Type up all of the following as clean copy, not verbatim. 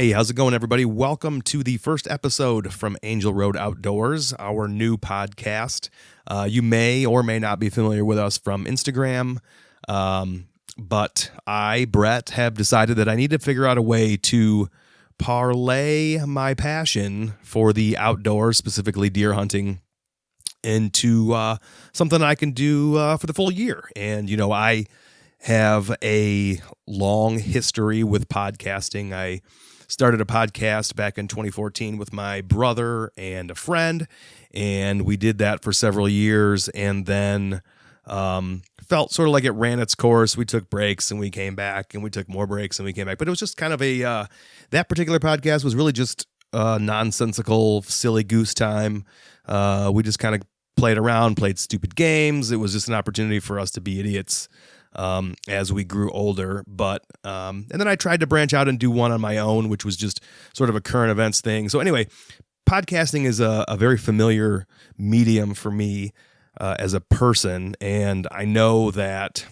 Hey, how's it going, everybody? Welcome to the first episode from Angel Road Outdoors, our new podcast. You may or may not be familiar with us from Instagram, but I, Brett, have decided that I need to figure out a way to parlay my passion for the outdoors, specifically deer hunting, into something I can do for the full year. And, I have a long history with podcasting. I started a podcast back in 2014 with my brother and a friend, and we did that for several years, and then felt sort of like it ran its course. We took breaks and we came back, and we took more breaks and we came back. But it was just kind of that particular podcast was really just nonsensical, silly goose time. We just kind of played around, played stupid games. It was just an opportunity for us to be idiots as we grew older. But and then I tried to branch out and do one on my own, which was just sort of a current events thing. So anyway, podcasting is a very familiar medium for me as a person, and I know that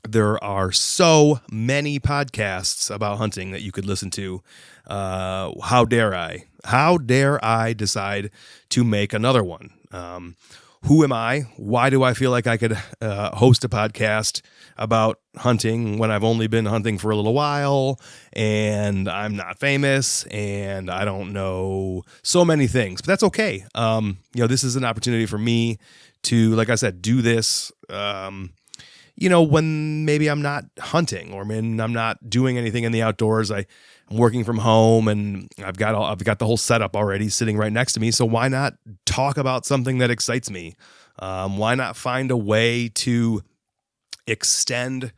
there are so many podcasts about hunting that you could listen to. How dare I? How dare I decide to make another one? Who am I? Why do I feel like I could host a podcast about hunting when I've only been hunting for a little while and I'm not famous and I don't know so many things? But that's okay. This is an opportunity for me to, like I said, do this when maybe I'm not hunting or when I'm not doing anything in the outdoors. I'm working from home and I've got the whole setup already sitting right next to me. So why not talk about something that excites me? Why not find a way to extend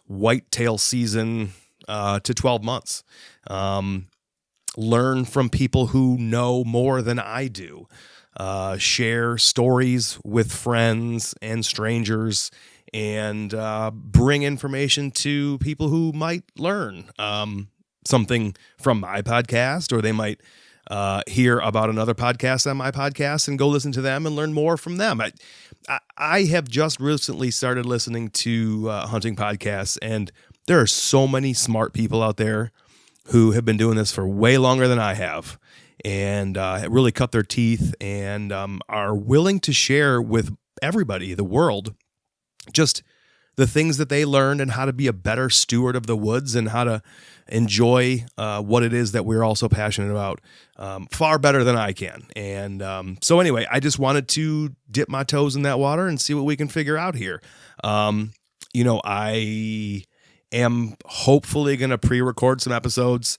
whitetail season to 12 months? Learn from people who know more than I do. Share stories with friends and strangers, and bring information to people who might learn something from my podcast, or they might hear about another podcast on my podcast and go listen to them and learn more from them. I have just recently started listening to hunting podcasts, and there are so many smart people out there who have been doing this for way longer than I have, and really cut their teeth and are willing to share with everybody, the world, just the things that they learned and how to be a better steward of the woods and how to enjoy what it is that we're also passionate about far better than I can. And so anyway, I just wanted to dip my toes in that water and see what we can figure out here. I am hopefully going to pre-record some episodes.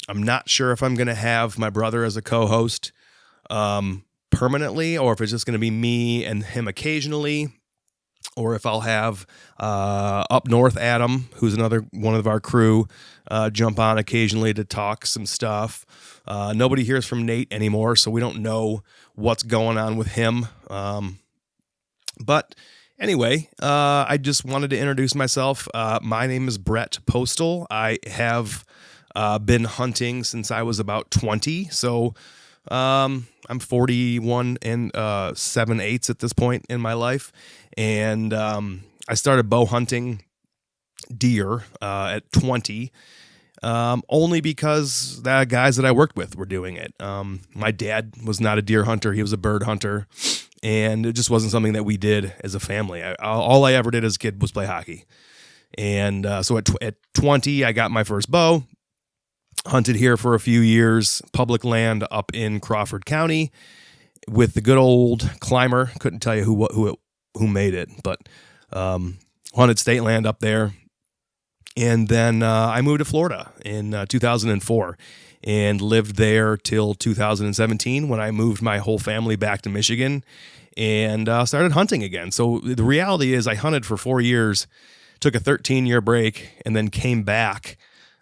I'm not sure if I'm going to have my brother as a co-host permanently, or if it's just going to be me and him occasionally, or if I'll have up north Adam, who's another one of our crew, jump on occasionally to talk some stuff. Nobody hears from Nate anymore, so we don't know what's going on with him. But anyway, I just wanted to introduce myself. My name is Brett Postal. I have been hunting since I was about 20, so I'm 41 and 7/8 at this point in my life. And I started bow hunting deer at 20, only because the guys that I worked with were doing it. My dad was not a deer hunter. He was a bird hunter. And it just wasn't something that we did as a family. All I ever did as a kid was play hockey. And so at 20, I got my first bow. Hunted here for a few years, public land up in Crawford County with the good old Climber. Couldn't tell you who made it, but hunted state land up there. And then I moved to Florida in 2004 and lived there till 2017 when I moved my whole family back to Michigan and started hunting again. So the reality is I hunted for 4 years, took a 13-year break, and then came back.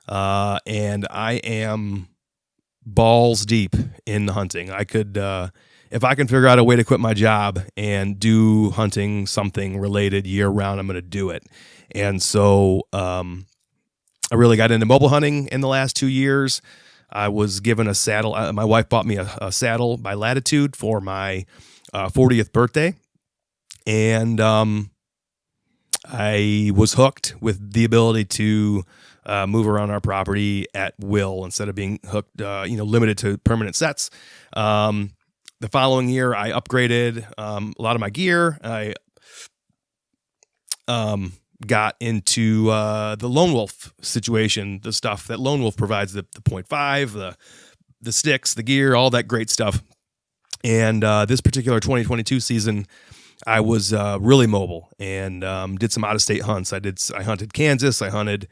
And I am balls deep in the hunting. I could, if I can figure out a way to quit my job and do hunting something related year round, I'm going to do it. And so, I really got into mobile hunting in the last 2 years. I was given a saddle. My wife bought me a saddle by Latitude for my 40th birthday. And I was hooked with the ability to move around our property at will instead of being hooked, limited to permanent sets. The following year, I upgraded a lot of my gear. I got into the Lone Wolf situation, the stuff that Lone Wolf provides, the .5, the sticks, the gear, all that great stuff. And this particular 2022 season, I was really mobile and did some out-of-state hunts. I hunted Kansas, I hunted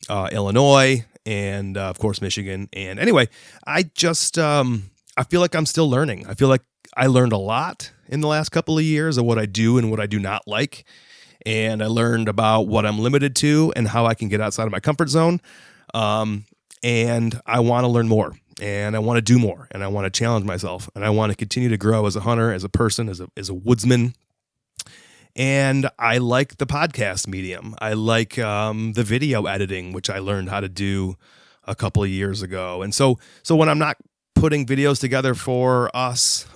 Illinois, and of course Michigan. And anyway, I just I feel like I'm still learning. I feel like I learned a lot in the last couple of years of what I do and what I do not like. And I learned about what I'm limited to and how I can get outside of my comfort zone. And I want to learn more, and I want to do more, and I want to challenge myself, and I want to continue to grow as a hunter, as a person, as a woodsman. And I like the podcast medium. I like the video editing, which I learned how to do a couple of years ago. And so when I'm not putting videos together for us,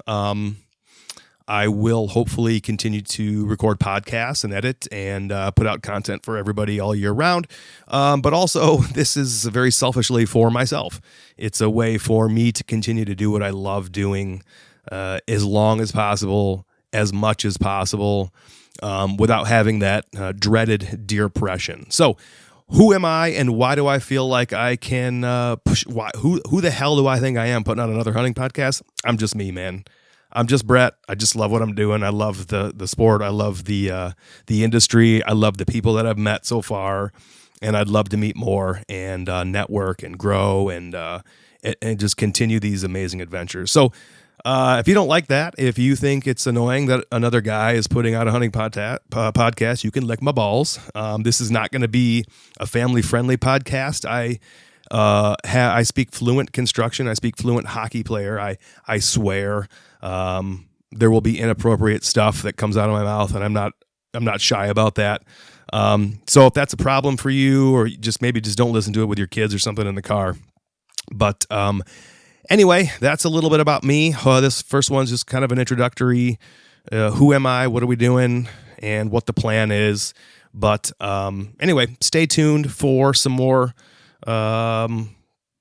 I will hopefully continue to record podcasts and edit and put out content for everybody all year round. But also, this is very selfishly for myself. It's a way for me to continue to do what I love doing as long as possible, as much as possible, without having that dreaded depression. So who am I and why do I feel like I can push? Who the hell do I think I am putting out another hunting podcast? I'm just me, man. I'm just Brett. I just love what I'm doing. I love the sport. I love the industry. I love the people that I've met so far, and I'd love to meet more and network and grow and just continue these amazing adventures. So if you don't like that, if you think it's annoying that another guy is putting out a hunting podcast, you can lick my balls. This is not going to be a family-friendly podcast. I speak fluent construction. I speak fluent hockey player. I swear. There will be inappropriate stuff that comes out of my mouth, and I'm not shy about that. So if that's a problem for you, or just don't listen to it with your kids or something in the car. But anyway, that's a little bit about me. This first one's just kind of an introductory. Who am I? What are we doing? And what the plan is. But anyway, stay tuned for some more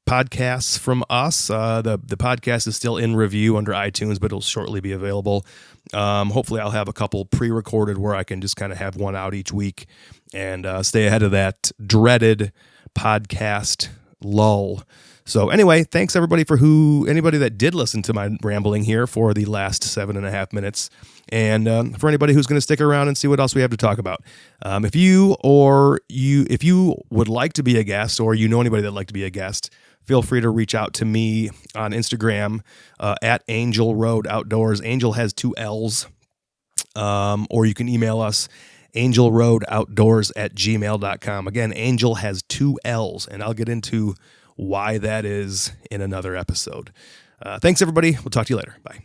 podcasts from us. The podcast is still in review under iTunes, but it'll shortly be available. Hopefully I'll have a couple pre-recorded where I can just kind of have one out each week and stay ahead of that dreaded podcast lull. So anyway, thanks everybody anybody that did listen to my rambling here for the last 7.5 minutes. And for anybody who's going to stick around and see what else we have to talk about. If you would like to be a guest, or you know anybody that'd like to be a guest, feel free to reach out to me on Instagram at Angel Road Outdoors. Angel has 2 L's. Or you can email us angelroadoutdoors@gmail.com. Again, Angel has 2 L's, and I'll get into why that is in another episode. Thanks, everybody. We'll talk to you later. Bye.